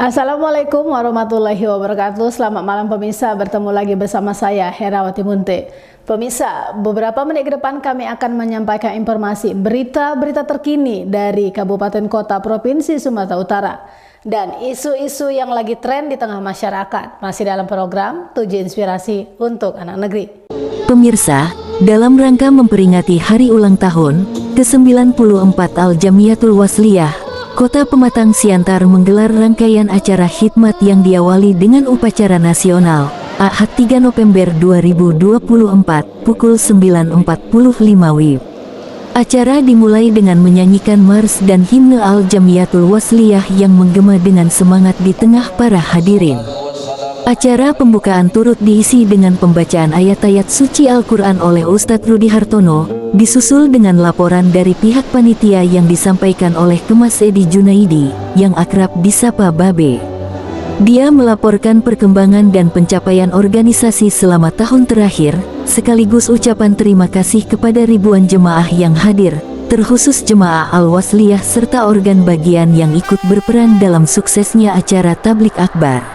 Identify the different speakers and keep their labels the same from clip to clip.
Speaker 1: Assalamualaikum warahmatullahi wabarakatuh. Selamat malam pemirsa, bertemu lagi bersama saya Herawati Munte. Pemirsa, beberapa menit ke depan kami akan menyampaikan informasi berita-berita terkini dari Kabupaten Kota Provinsi Sumatera Utara dan isu-isu yang lagi tren di tengah masyarakat. Masih dalam program 7 Inspirasi untuk Anak Negeri.
Speaker 2: Pemirsa, dalam rangka memperingati hari ulang tahun ke-94 Al-Jamiatul Wasliyah, Kota Pematang Siantar menggelar rangkaian acara khidmat yang diawali dengan upacara nasional Ahad 3 November 2024 pukul 9.45 WIB. Acara dimulai dengan menyanyikan mars dan himne Al-Jamiatul Wasliyah yang menggema dengan semangat di tengah para hadirin. Acara pembukaan turut diisi dengan pembacaan ayat-ayat suci Al-Quran oleh Ustadz Rudi Hartono, disusul dengan laporan dari pihak panitia yang disampaikan oleh Kemas Edi Junaidi, yang akrab disapa Babe. Dia melaporkan perkembangan dan pencapaian organisasi selama tahun terakhir, sekaligus ucapan terima kasih kepada ribuan jemaah yang hadir, terkhusus jemaah Al-Wasliyah serta organ bagian yang ikut berperan dalam suksesnya acara Tablik Akbar.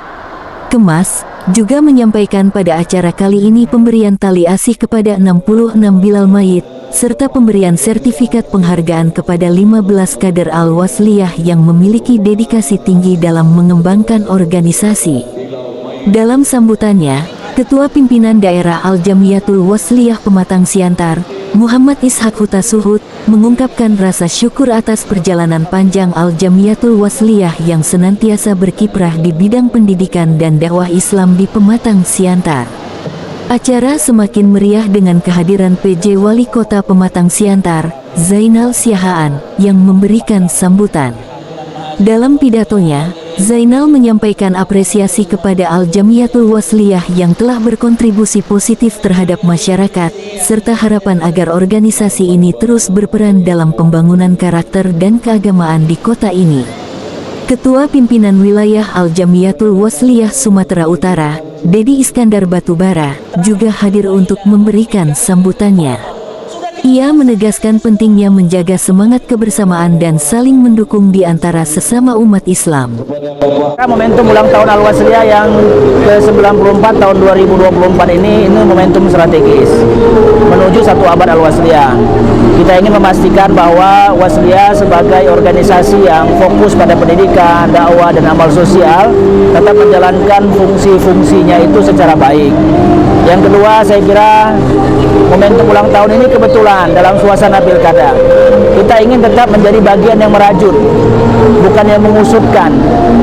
Speaker 2: Kemas juga menyampaikan pada acara kali ini pemberian tali asih kepada 66 bilal mayit, serta pemberian sertifikat penghargaan kepada 15 kader Al-Wasliyah yang memiliki dedikasi tinggi dalam mengembangkan organisasi. Dalam sambutannya, Ketua Pimpinan Daerah Al-Jamiatul Wasliyah Pematang Siantar, Muhammad Ishak Huta Suhud, mengungkapkan rasa syukur atas perjalanan panjang Al-Jamiatul Wasliyah yang senantiasa berkiprah di bidang pendidikan dan dakwah Islam di Pematang Siantar. Acara semakin meriah dengan kehadiran PJ Wali Kota Pematang Siantar, Zainal Siahaan, yang memberikan sambutan. Dalam pidatonya, Zainal menyampaikan apresiasi kepada Al-Jamiatul Wasliyah yang telah berkontribusi positif terhadap masyarakat, serta harapan agar organisasi ini terus berperan dalam pembangunan karakter dan keagamaan di kota ini. Ketua Pimpinan Wilayah Al-Jamiatul Wasliyah Sumatera Utara, Dedi Iskandar Batubara, juga hadir untuk memberikan sambutannya. Ia menegaskan pentingnya menjaga semangat kebersamaan dan saling mendukung di antara sesama umat Islam.
Speaker 3: Momentum ulang tahun Al-Wasliyah yang ke-94 tahun 2024 ini momentum strategis menuju satu abad Al-Wasliyah. Kita ingin memastikan bahwa Wasliyah sebagai organisasi yang fokus pada pendidikan, dakwah, dan amal sosial tetap menjalankan fungsi-fungsinya itu secara baik. Yang kedua, saya kira momentum ulang tahun ini kebetulan dalam suasana pilkada. Kita ingin tetap menjadi bagian yang merajut, bukan yang mengusutkan.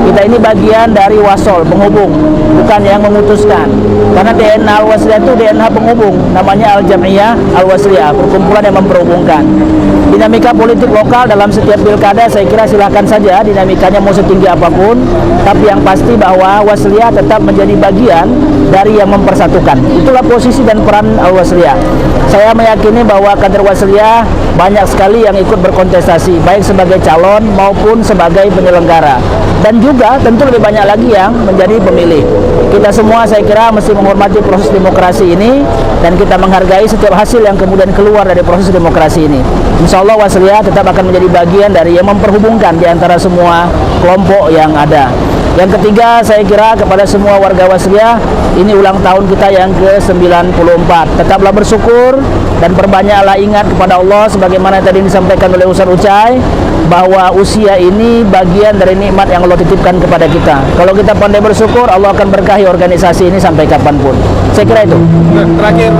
Speaker 3: Kita ini bagian dari wasol, penghubung, bukan yang memutuskan. Karena DNA Al-Wasliyah itu DNA penghubung, namanya Al-Jamiyah Al-Wasliyah, perkumpulan yang memperhubungkan. Dinamika politik lokal dalam setiap pilkada saya kira silakan saja dinamikanya mau setinggi apapun, tapi yang pasti bahwa Wasliyah tetap menjadi bagian dari yang mempersatukan. Itulah posisi dan peran Al-Wasliyah. Saya meyakini bahwa kader Wasliyah banyak sekali yang ikut berkontestasi, baik sebagai calon maupun sebagai penyelenggara. Dan juga tentu lebih banyak lagi yang menjadi pemilih. Kita semua saya kira mesti menghormati proses demokrasi ini dan kita menghargai setiap hasil yang kemudian keluar dari proses demokrasi ini. Insya Allah Wasliyah tetap akan menjadi bagian dari yang memperhubungkan di antara semua kelompok yang ada. Yang ketiga, saya kira kepada semua warga Wasliyah, ini ulang tahun kita yang ke-94. Tetaplah bersyukur dan perbanyaklah ingat kepada Allah sebagaimana tadi disampaikan oleh Ustaz Ucai, bahwa usia ini bagian dari nikmat yang Allah titipkan kepada kita. Kalau kita pandai bersyukur, Allah akan berkahi organisasi ini sampai kapanpun. Saya kira itu.
Speaker 4: Terakhir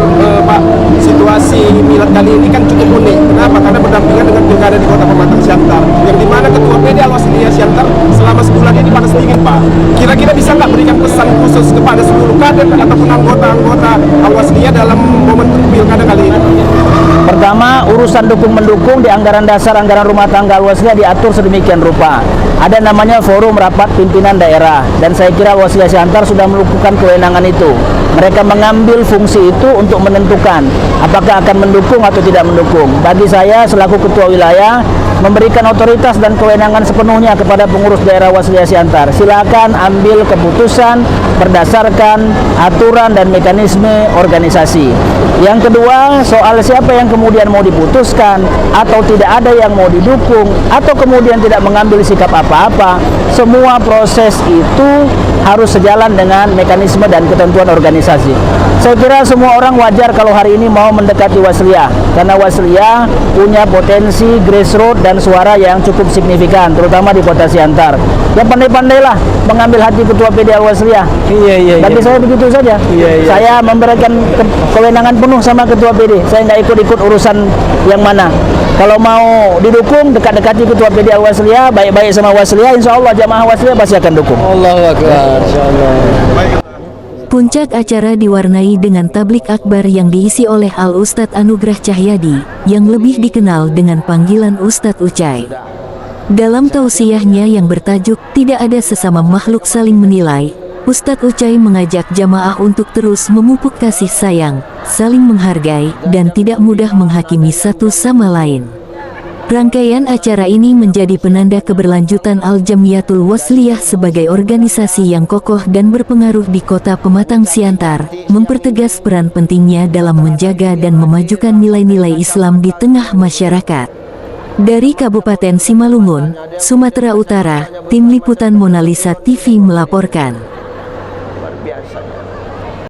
Speaker 4: Pak, situasi milad kali ini kan cukup unik. Kenapa? Karena berdampingan dengan pilkada di Kota Pematang Siantar, yang dimana Ketua PD Al-Wasliyah Siantar selama sebulan ini panas dingin Pak. Kira-kira bisa nggak berikan pesan khusus kepada seluruh kader ataupun anggota-anggota Al-Wasliyah dalam momentum pilkada kali ini?
Speaker 3: Pertama, urusan dukung-mendukung di anggaran dasar anggaran rumah tangga Al-Wasliyah diatur sedemikian rupa. Ada namanya forum rapat pimpinan daerah, dan saya kira Al-Wasliyah Siantar sudah melakukan kewenangan itu. Mereka mengambil fungsi itu untuk menentukan apakah akan mendukung atau tidak mendukung. Bagi saya selaku ketua wilayah, memberikan otoritas dan kewenangan sepenuhnya kepada pengurus daerah Waslia Siantar. Silakan ambil keputusan berdasarkan aturan dan mekanisme organisasi. Yang kedua, soal siapa yang kemudian mau diputuskan atau tidak ada yang mau didukung atau kemudian tidak mengambil sikap apa-apa, semua proses itu harus sejalan dengan mekanisme dan ketentuan organisasi. Saya kira semua orang wajar kalau hari ini mau mendekati Waslia, karena Waslia punya potensi grassroots dan suara yang cukup signifikan, terutama di kota Siantar. Yang pandai-pandailah mengambil hati ketua PD Al-Waslia. Bagi saya begitu saja. Saya memberikan kewenangan penuh sama ketua PD. Saya nggak ikut-ikut urusan yang mana. Kalau mau didukung, dekat-dekati ketua PD Al-Waslia, baik-baik sama Waslia, insya Allah jamaah Waslia pasti akan dukung.
Speaker 5: Allahu Akbar, insyaallah.
Speaker 2: Puncak acara diwarnai dengan tablik akbar yang diisi oleh Al-Ustadz Anugrah Cahyadi, yang lebih dikenal dengan panggilan Ustadz Ucai. Dalam tausiahnya yang bertajuk "Tidak ada sesama makhluk saling menilai", Ustadz Ucai mengajak jamaah untuk terus memupuk kasih sayang, saling menghargai, dan tidak mudah menghakimi satu sama lain. Rangkaian acara ini menjadi penanda keberlanjutan Al-Jamiyatul Wasliyah sebagai organisasi yang kokoh dan berpengaruh di kota Pematang Siantar, mempertegas peran pentingnya dalam menjaga dan memajukan nilai-nilai Islam di tengah masyarakat. Dari Kabupaten Simalungun, Sumatera Utara, Tim Liputan Mona Lisa TV melaporkan.
Speaker 3: Luar biasa.